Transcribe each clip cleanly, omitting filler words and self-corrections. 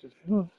The hell?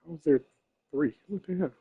How was there three? What the hell?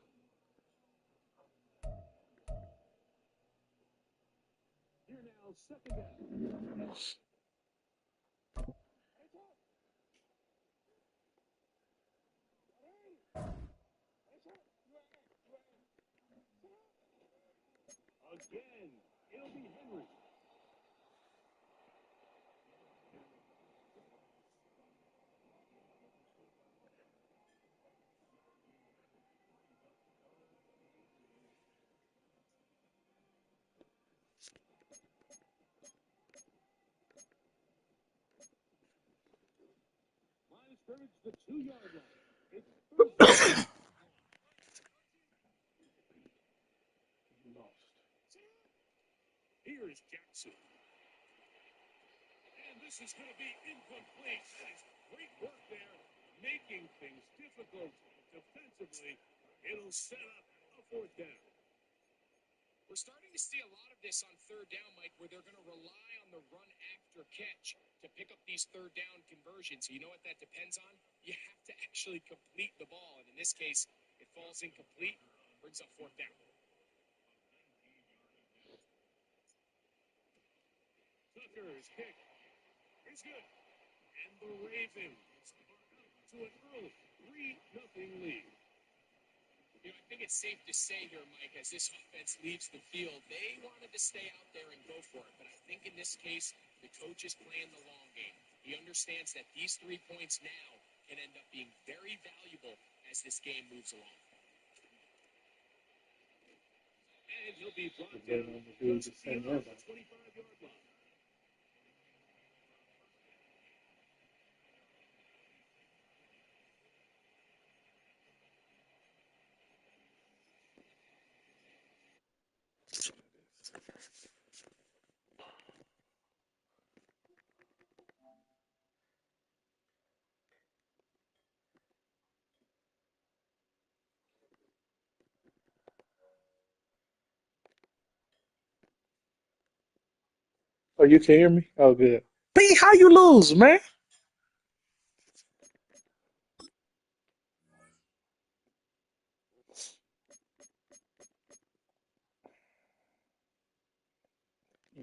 Oh, you can hear me? Oh, good. B, how you lose, man?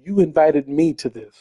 You invited me to this.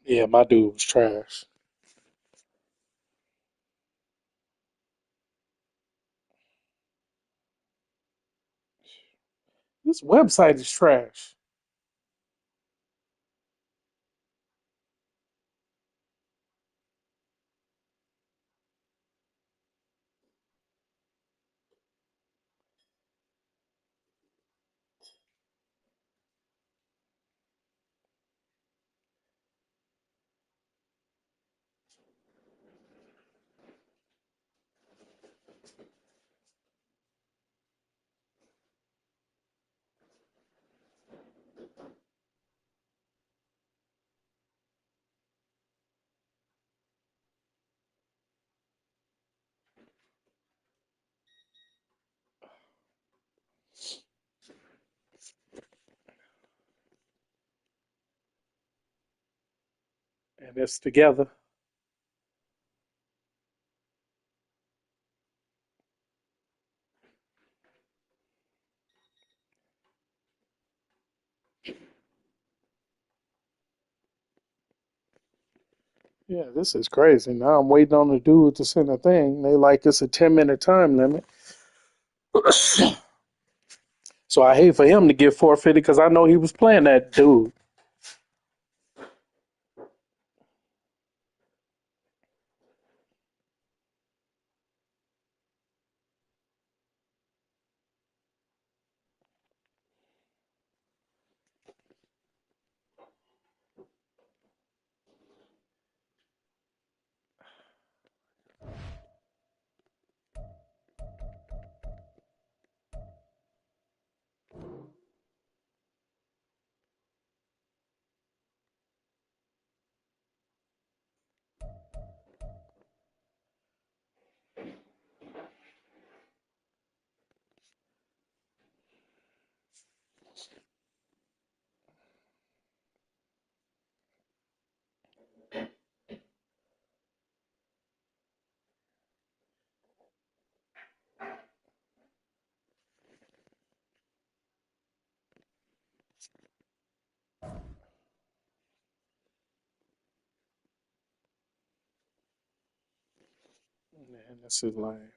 Yeah, my dude was trash. This website is trash. and it's together. Yeah, this is crazy. Now I'm waiting on the dude to send a thing. They like it's a 10-minute time limit. So I hate for him to get forfeited because I know he was playing that dude. Man, this is lame.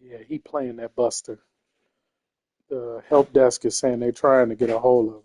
Yeah, he playing that Buster. The help desk is saying they're trying to get a hold of him.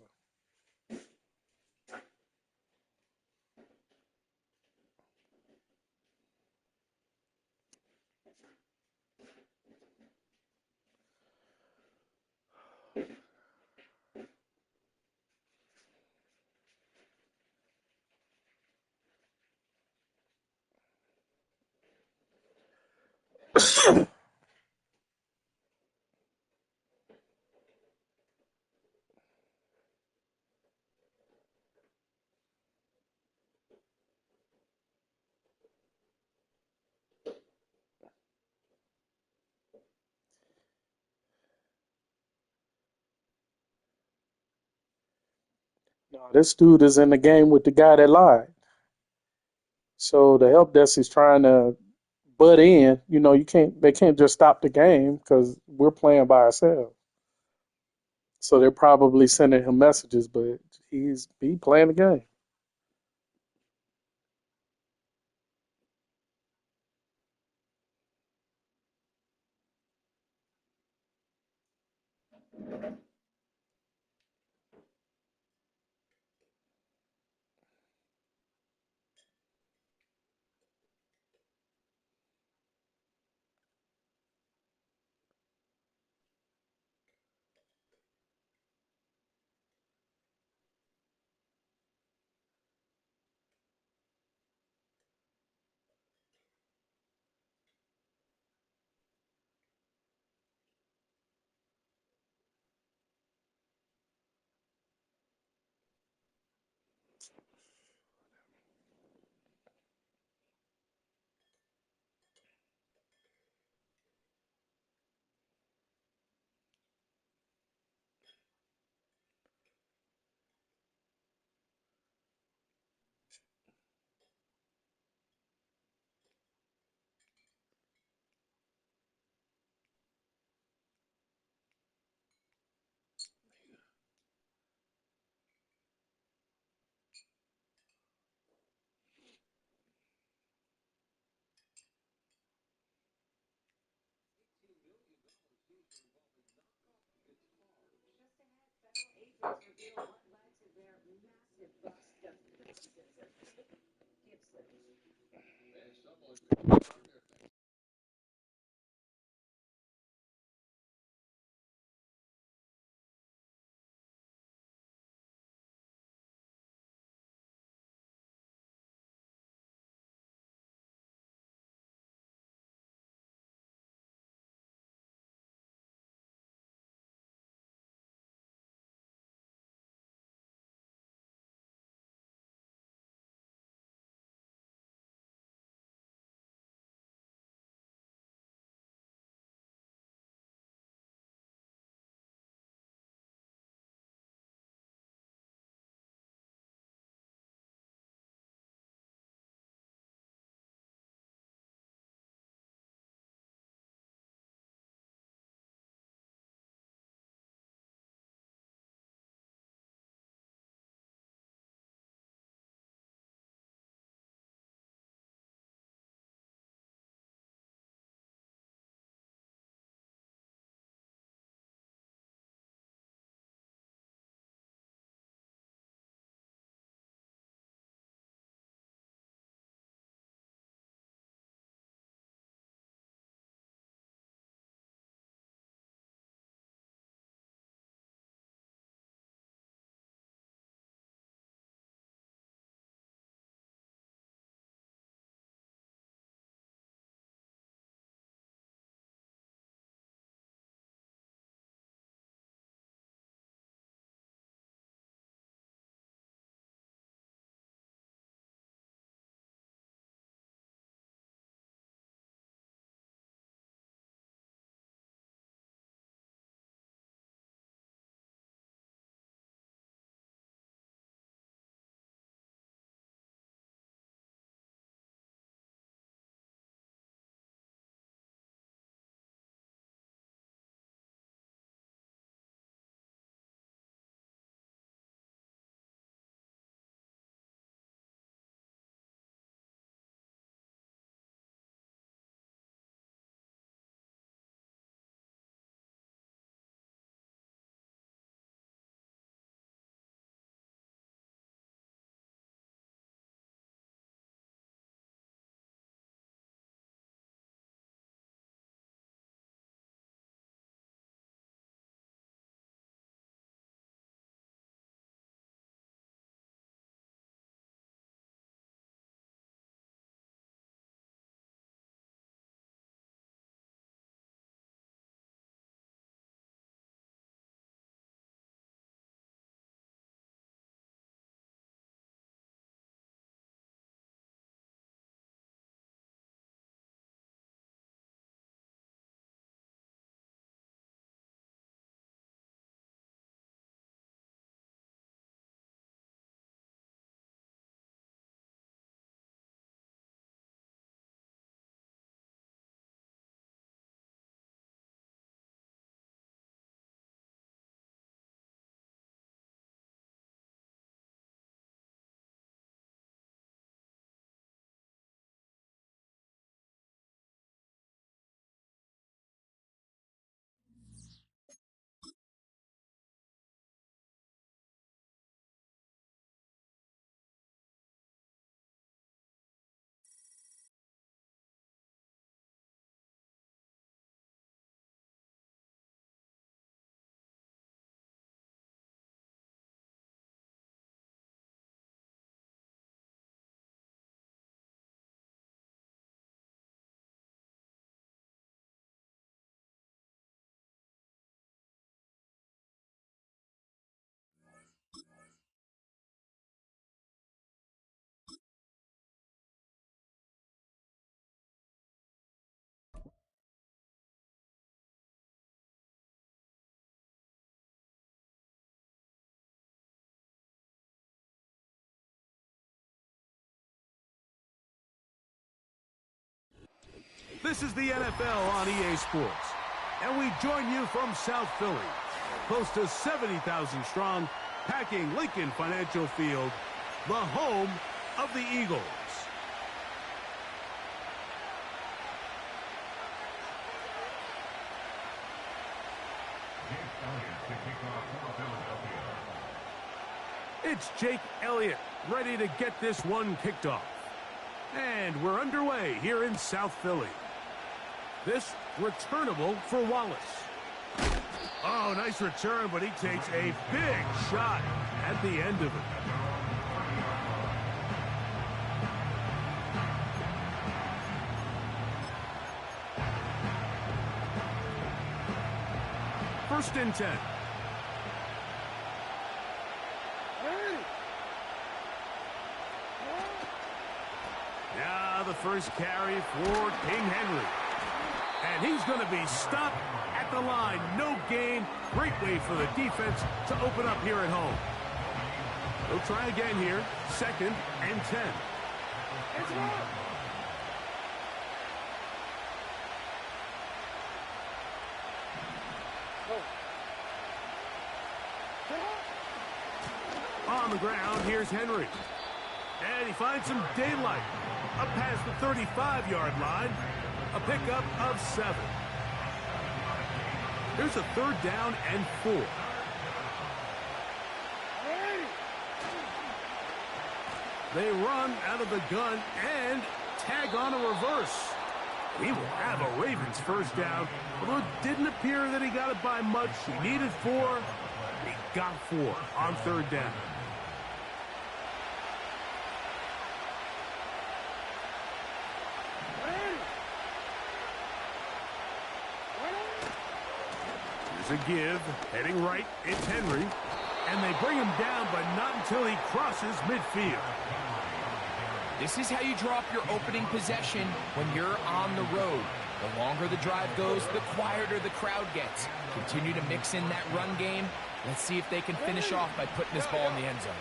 No, this dude is in the game with the guy that lied. So the help desk is trying to butt in. You know, you can't. They can't just stop the game because we're playing by ourselves. So they're probably sending him messages, but he playing the game. This is the NFL on EA Sports, and we join you from South Philly, close to 70,000 strong, packing Lincoln Financial Field, the home of the Eagles. It's Jake Elliott, ready to get this one kicked off. And we're underway here in South Philly. This returnable for Wallace. Oh, nice return, but he takes a big shot at the end of it. First and 10. Now the first carry for King Henry. And he's going to be stopped at the line. No gain. Great way for the defense to open up here at home. They'll try again here. Second and 10. On the ground, here's Henry. And he finds some daylight. Up past the 35-yard line. A pickup of 7. Here's a third down and 4. They run out of the gun and tag on a reverse. He will have a Ravens first down, although it didn't appear that he got it by much. He needed 4. He got 4 on third down. Here's a give, heading right, it's Henry. And they bring him down, but not until he crosses midfield. This is how you drop your opening possession when you're on the road. The longer the drive goes, the quieter the crowd gets. Continue to mix in that run game. Let's see if they can finish off by putting this ball in the end zone.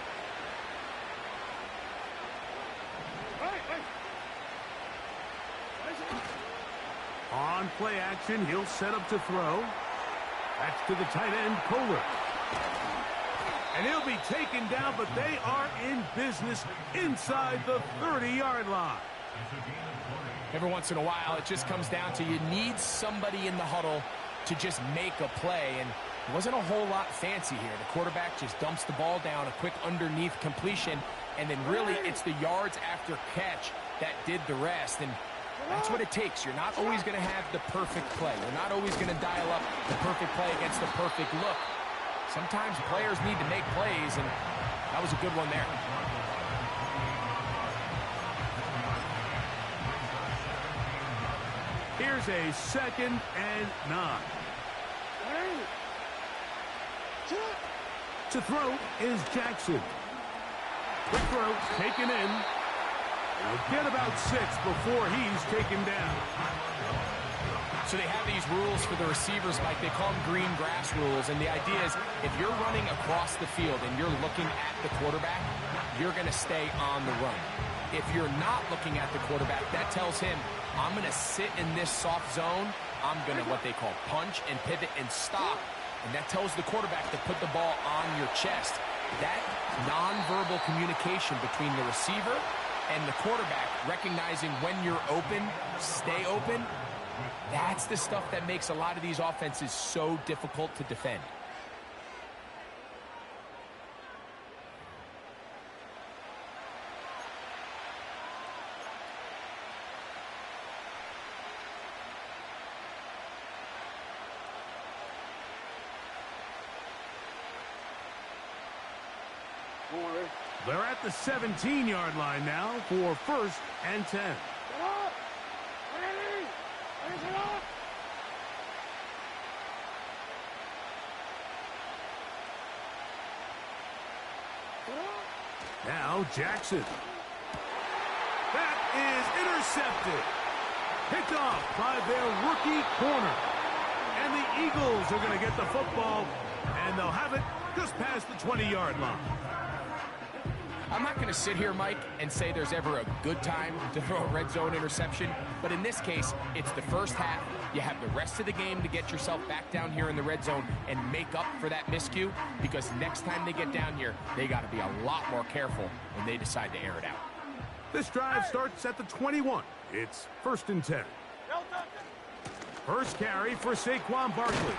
On play action, he'll set up to throw. That's to the tight end, Kohler. And he'll be taken down, but they are in business inside the 30-yard line. Every once in a while, it just comes down to you need somebody in the huddle to just make a play. And it wasn't a whole lot fancy here. The quarterback just dumps the ball down, a quick underneath completion, and then really it's the yards after catch that did the rest. And that's what it takes. You're not always going to have the perfect play. You're not always going to dial up the perfect play against the perfect look. Sometimes players need to make plays, and that was a good one there. Here's a second and 9. To throw is Jackson. The throw taken in. He'll get about 6 before he's taken down. So they have these rules for the receivers, like they call them green grass rules. And the idea is if you're running across the field and you're looking at the quarterback, you're going to stay on the run. If you're not looking at the quarterback, that tells him, I'm going to sit in this soft zone. I'm going to what they call punch and pivot and stop. And that tells the quarterback to put the ball on your chest. That nonverbal communication between the receiver and the quarterback, recognizing when you're open, stay open, that's the stuff that makes a lot of these offenses so difficult to defend. They're at the 17-yard line now for first and 10. Now Jackson. That is intercepted. Picked off by their rookie corner. And the Eagles are going to get the football, and they'll have it just past the 20-yard line. I'm not going to sit here, Mike, and say there's ever a good time to throw a red zone interception, but in this case, it's the first half. You have the rest of the game to get yourself back down here in the red zone and make up for that miscue, because next time they get down here, they got to be a lot more careful when they decide to air it out. This drive starts at the 21. It's 1st and 10. First carry for Saquon Barkley.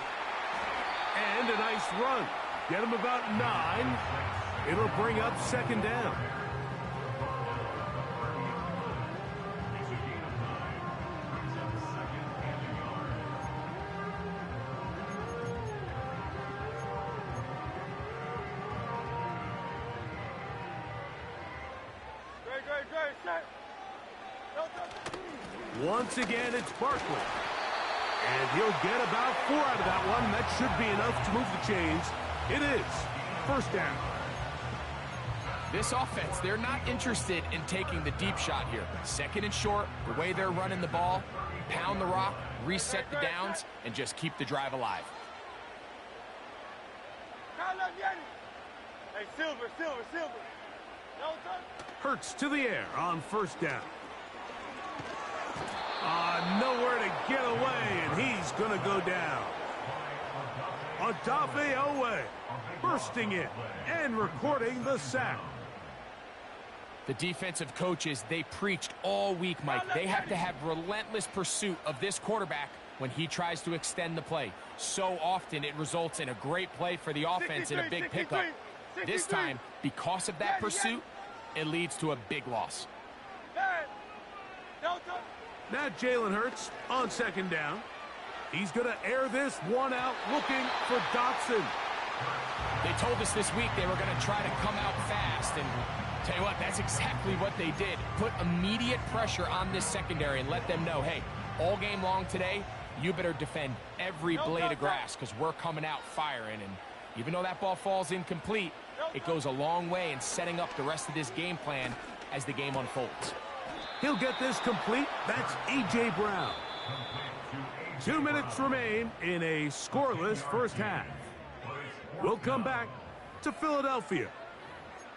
And a nice run. Get him about 9. It'll bring up 2nd down. Once again, it's Barkley. And he'll get about 4 out of that one. That should be enough to move the chains. It is 1st down. This offense, they're not interested in taking the deep shot here. 2nd and short, the way they're running the ball, pound the rock, reset the downs, and just keep the drive alive. Hey, Silver. Hurts to the air on 1st down. Nowhere to get away, and he's going to go down. Odafe Owe bursting in and recording the sack. The defensive coaches, they preached all week, Mike. They have to have relentless pursuit of this quarterback when he tries to extend the play. So often it results in a great play for the offense and a big pickup. This time, because of that pursuit, it leads to a big loss. Now Jalen Hurts on 2nd down. He's going to air this one out looking for Dotson. They told us this week they were going to try to come out fast, and tell you what, that's exactly what they did. Put immediate pressure on this secondary and let them know, hey, all game long today, you better defend every blade of grass because we're coming out firing. And even though that ball falls incomplete, it goes a long way in setting up the rest of this game plan as the game unfolds. He'll get this complete. That's A.J. Brown. 2 minutes remain in a scoreless first half. We'll come back to Philadelphia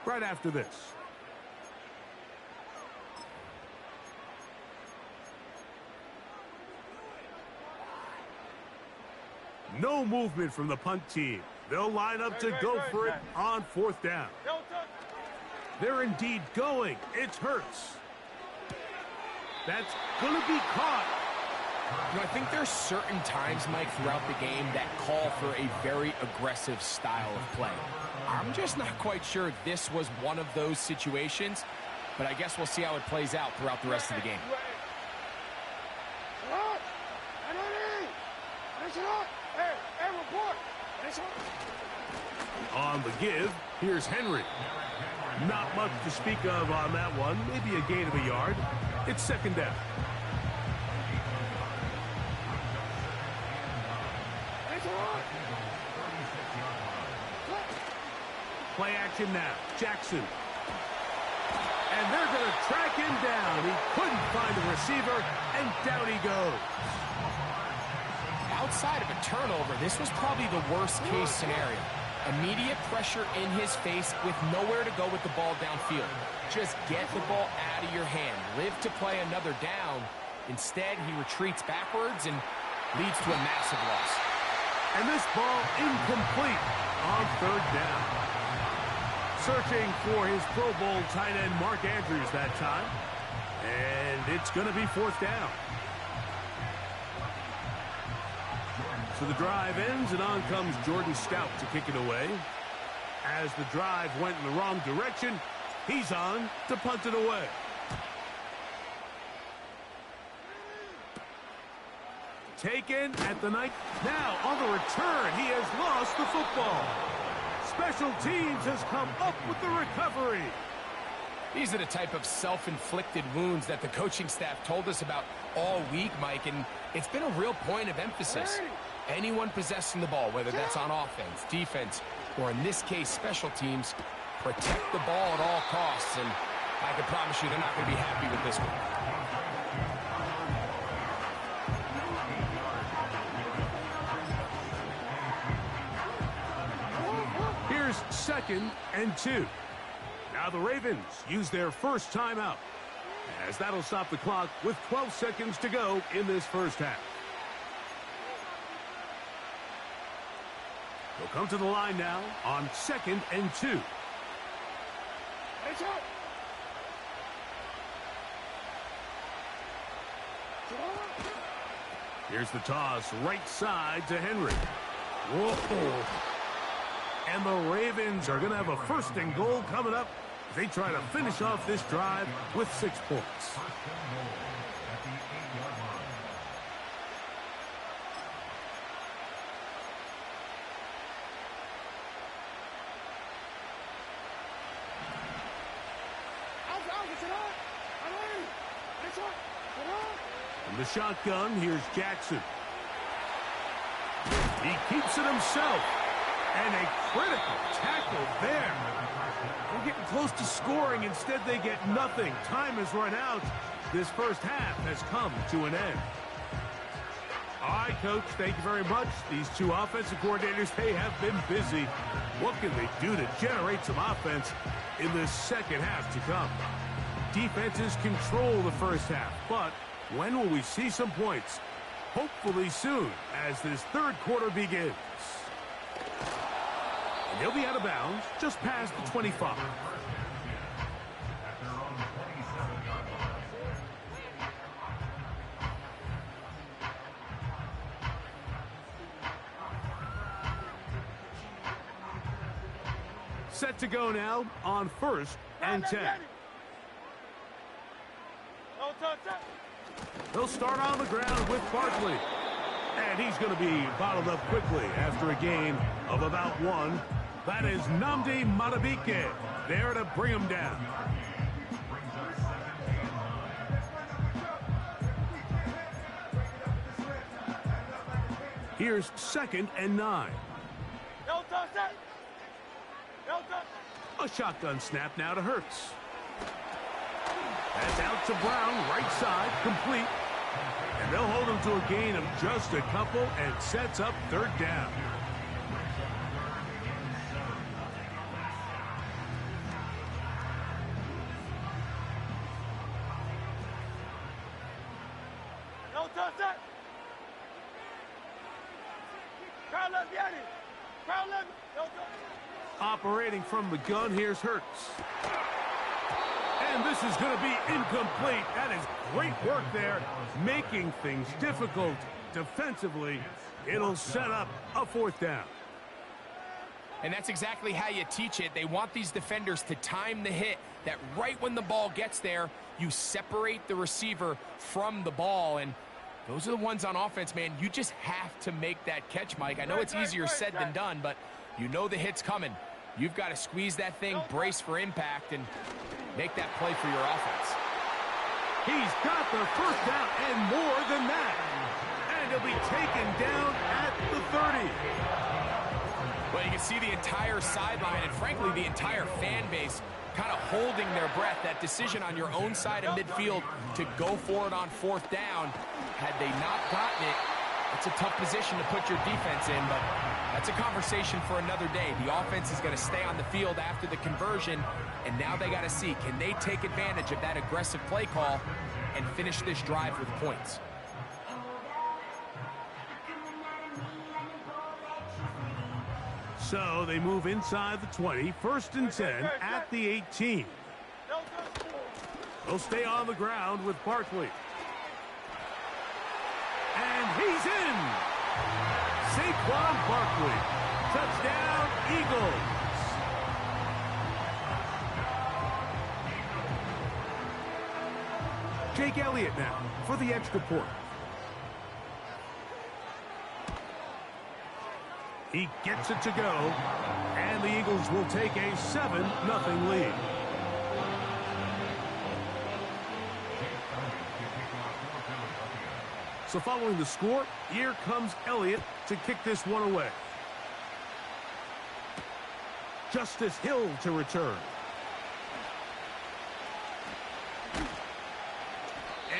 right after this. No movement from the punt team. They'll line up to go for it on 4th down. They're indeed going. It's Hurts. That's going to be caught. You know, I think there's certain times, Mike, throughout the game that call for a very aggressive style of play. I'm just not quite sure if this was one of those situations, but I guess we'll see how it plays out throughout the rest of the game. On the give, here's Henry. Not much to speak of on that one. Maybe a gain of a yard. It's 2nd down. Play action now. Jackson. And they're going to track him down. He couldn't find the receiver, and down he goes. Outside of a turnover, this was probably the worst-case scenario. Immediate pressure in his face with nowhere to go with the ball downfield. Just get the ball out of your hand. Live to play another down. Instead, he retreats backwards and leads to a massive loss. And this ball incomplete on 3rd down. Searching for his Pro Bowl tight end Mark Andrews that time. And it's going to be 4th down. So the drive ends, and on comes Jordan Stout to kick it away. As the drive went in the wrong direction, he's on to punt it away. Taken at the night. Now on the return, he has lost the football. Special teams has come up with the recovery. These are the type of self-inflicted wounds that the coaching staff told us about all week, Mike, and it's been a real point of emphasis. Anyone possessing the ball, whether that's on offense, defense, or in this case, special teams, protect the ball at all costs, and I can promise you they're not going to be happy with this one. Here's 2nd and 2. Now the Ravens use their first timeout, as that'll stop the clock with 12 seconds to go in this first half. They'll come to the line now on 2nd and 2. Here's the toss right side to Henry. Whoa. And the Ravens are going to have a 1st and goal coming up. They try to finish off this drive with 6 points. From the shotgun, here's Jackson. He keeps it himself. And a critical tackle there. They're getting close to scoring. Instead, they get nothing. Time has run out. This first half has come to an end. All right, Coach, thank you very much. These two offensive coordinators, they have been busy. What can they do to generate some offense in this second half to come? Defenses control the first half, but when will we see some points? Hopefully soon, as this third quarter begins. And he'll be out of bounds just past the 25. Set to go now on 1st and 10. They'll start on the ground with Barkley. And he's going to be bottled up quickly after a gain of about 1. That is Nnamdi Madubuike there to bring him down. Here's 2nd and 9. A shotgun snap now to Hurts. That's out to Brown, right side, complete. And they'll hold him to a gain of just a couple and sets up 3rd down. Operating from the gun, here's Hurts. And this is going to be incomplete. That is great work there, making things difficult defensively. It'll set up a 4th down. And that's exactly how you teach it. They want these defenders to time the hit, that right when the ball gets there, you separate the receiver from the ball. And those are the ones on offense, man. You just have to make that catch, Mike. I know it's easier said than done, but you know the hit's coming. You've got to squeeze that thing, brace for impact, and make that play for your offense. He's got the 1st down and more than that. And he'll be taken down at the 30. Well, you can see the entire sideline and, frankly, the entire fan base kind of holding their breath. That decision on your own side of midfield to go for it on 4th down, had they not gotten it, it's a tough position to put your defense in, but that's a conversation for another day. The offense is going to stay on the field after the conversion, and now they got to see, can they take advantage of that aggressive play call and finish this drive with points? So they move inside the 20, 1st and 10 at the 18. They'll stay on the ground with Barkley. And he's in! Saquon Barkley. Touchdown, Eagles. Jake Elliott now for the extra point. He gets it to go, and the Eagles will take a 7-0 lead. So following the score, here comes Elliott to kick this one away. Justice Hill to return.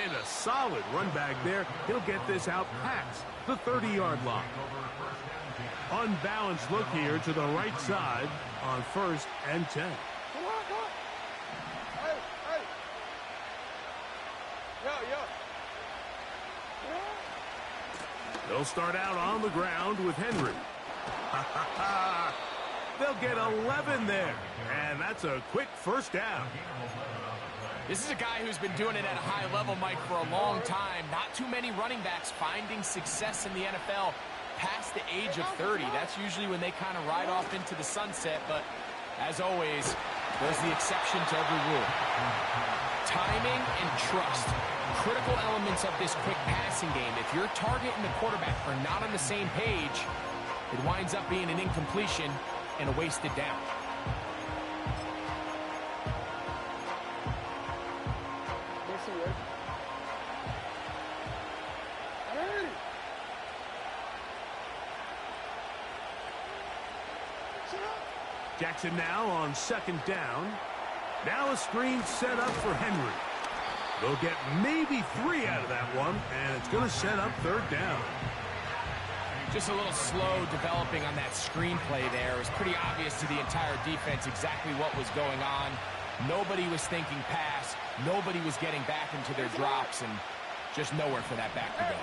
And a solid run back there. He'll get this out past the 30-yard line. Unbalanced look here to the right side on 1st and 10. They'll start out on the ground with Henry. They'll get 11 there, and that's a quick first down. This is a guy who's been doing it at a high level, Mike, for a long time. Not too many running backs finding success in the NFL past the age of 30. That's usually when they kind of ride off into the sunset, but as always, there's the exception to every rule. Timing and trust, critical elements of this quick passing game. If your target and the quarterback are not on the same page, it winds up being an incompletion and a wasted down. Jackson now on second down. Now a screen set up for Henry. They'll get maybe 3 out of that one, and it's going to set up third down. Just a little slow developing on that screenplay there. It was pretty obvious to the entire defense exactly what was going on. Nobody was thinking pass. Nobody was getting back into their drops, and just nowhere for that back to go.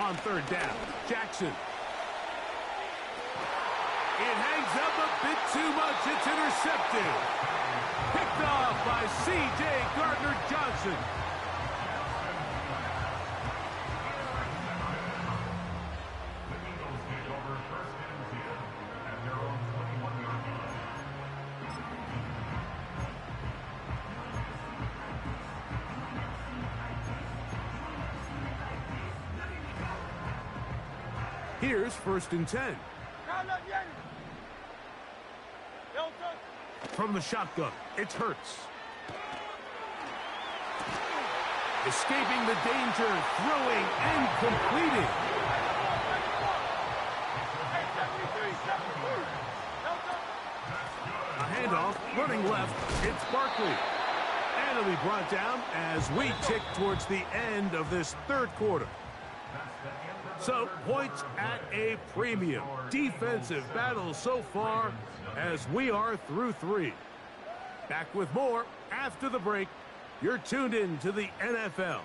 On third down, Jackson. It hangs up a bit too much. It's intercepted. Picked off by C.J. Gardner-Johnson. Here's first and 10. From the shotgun, it's Hurts. Escaping the danger, throwing and completing. A handoff, running left, it's Barkley. And it'll be brought down as we tick towards the end of this third quarter. So, points at a premium. Defensive battle so far as we are through 3. Back with more after the break. You're tuned in to the NFL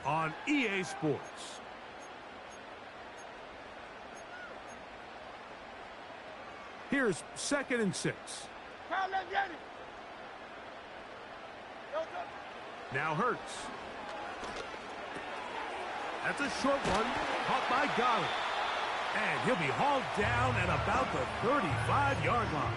on EA Sports. Here's second and 6. Now Hurts. That's a short one, caught by Goddard. And he'll be hauled down at about the 35-yard line.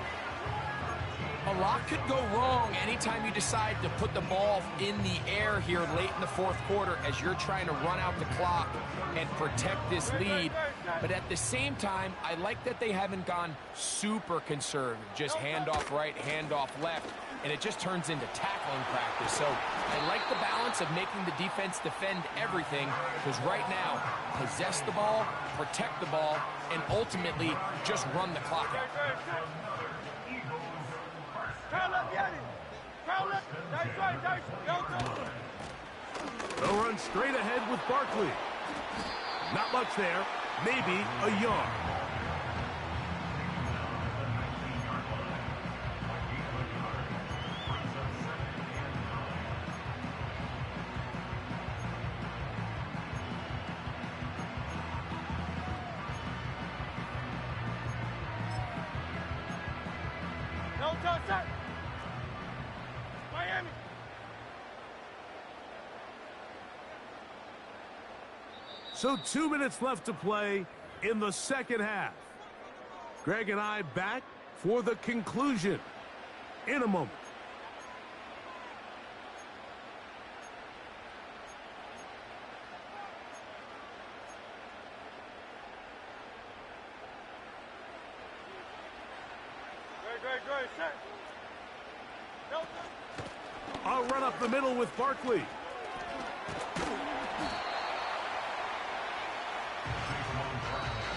A lot could go wrong anytime you decide to put the ball in the air here late in the fourth quarter as you're trying to run out the clock and protect this lead. But at the same time, I like that they haven't gone super conservative. Just handoff right, handoff left, and it just turns into tackling practice. So I like the balance of making the defense defend everything, because right now, possess the ball, protect the ball, and ultimately just run the clock out. They'll run straight ahead with Barkley. Not much there, maybe a yard. So 2 minutes left to play in the second half. Greg and I back for the conclusion in a moment. I'll run up the middle with Barkley.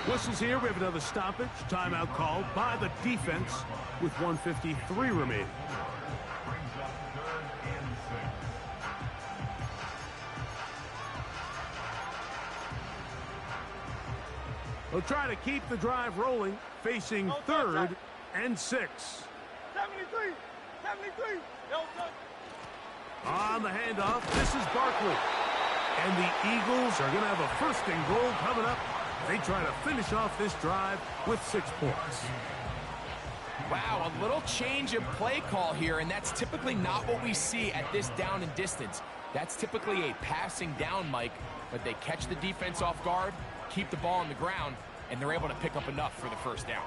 Whistles here. We have another stoppage. Timeout called by the defense with 1:53 remaining. They'll try to keep the drive rolling, facing third and 6. 73. On the handoff, this is Barkley. And the Eagles are going to have a first and goal coming up. They try to finish off this drive with 6 points. Wow, a little change of play call here, and that's typically not what we see at this down and distance. That's typically a passing down, Mike, but they catch the defense off guard, keep the ball on the ground, and they're able to pick up enough for the first down.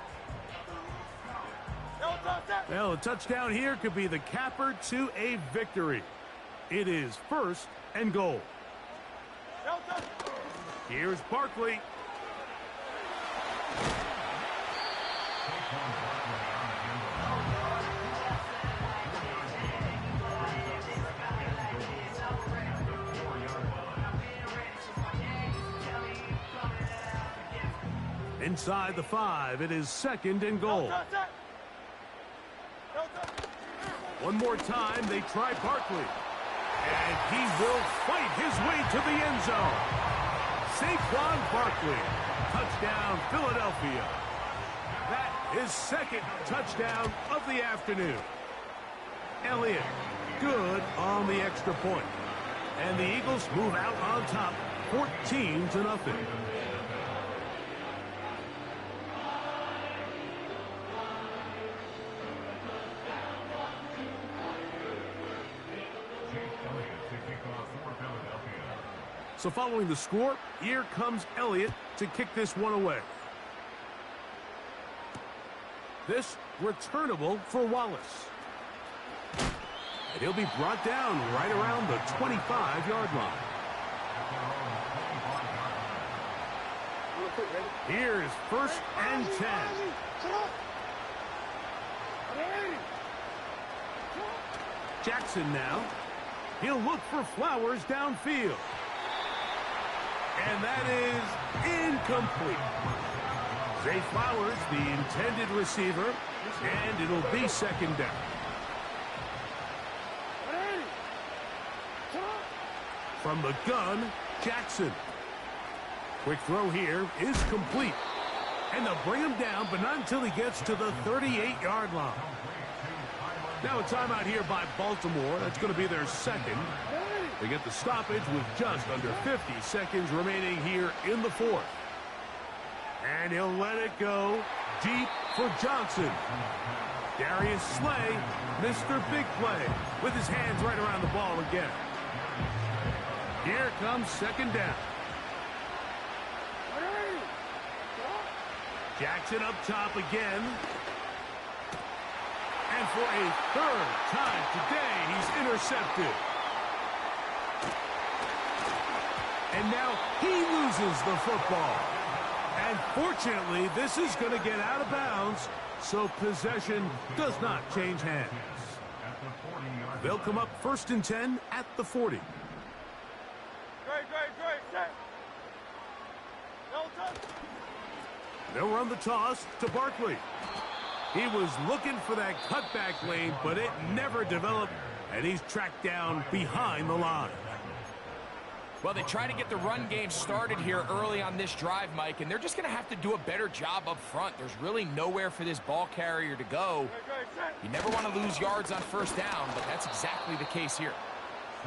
Well, a touchdown here could be the capper to a victory. It is first and goal. Here's Barkley. Inside the 5, it is second and goal. One more time, they try Barkley. And he will fight his way to the end zone. Saquon Barkley, touchdown Philadelphia. That is second touchdown of the afternoon. Elliott, good on the extra point. And the Eagles move out on top, 14-0. So following the score, here comes Elliott to kick this one away. This returnable for Wallace. And he'll be brought down right around the 25-yard line. Here's first and 10. Jackson now. He'll look for Flowers downfield. And that is incomplete. Zay Flowers, the intended receiver, and it'll be second down. From the gun, Jackson. Quick throw here is complete. And they'll bring him down, but not until he gets to the 38-yard line. Now a timeout here by Baltimore. That's going to be their second. They get the stoppage with just under 50 seconds remaining here in the 4th. And he'll let it go deep for Johnson. Darius Slay, Mr. Big Play, with his hands right around the ball again. Here comes second down. Jackson up top again. And for a third time today, he's intercepted. And now he loses the football. And fortunately, this is going to get out of bounds, so possession does not change hands. They'll come up first and 10 at the 40. They'll run the toss to Barkley. He was looking for that cutback lane, but it never developed, and he's tracked down behind the line. Well, they try to get the run game started here early on this drive, Mike, and they're just going to have to do a better job up front. There's really nowhere for this ball carrier to go. You never want to lose yards on first down, but that's exactly the case here.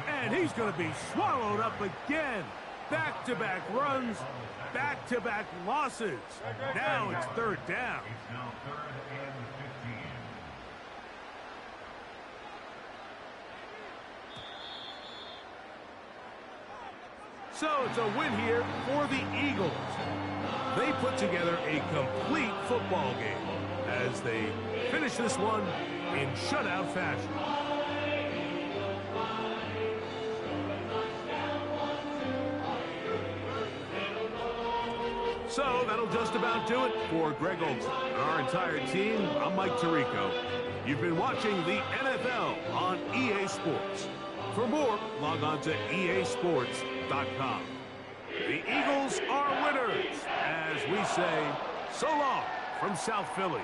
And he's going to be swallowed up again. Back-to-back runs, back-to-back losses. Now it's third down. So it's a win here for the Eagles. They put together a complete football game as they finish this one in shutout fashion. So that'll just about do it for Greg Olson and our entire team. I'm Mike Tirico. You've been watching the NFL on EA Sports. For more, log on to easports.com. The Eagles are winners, as we say, so long from South Philly.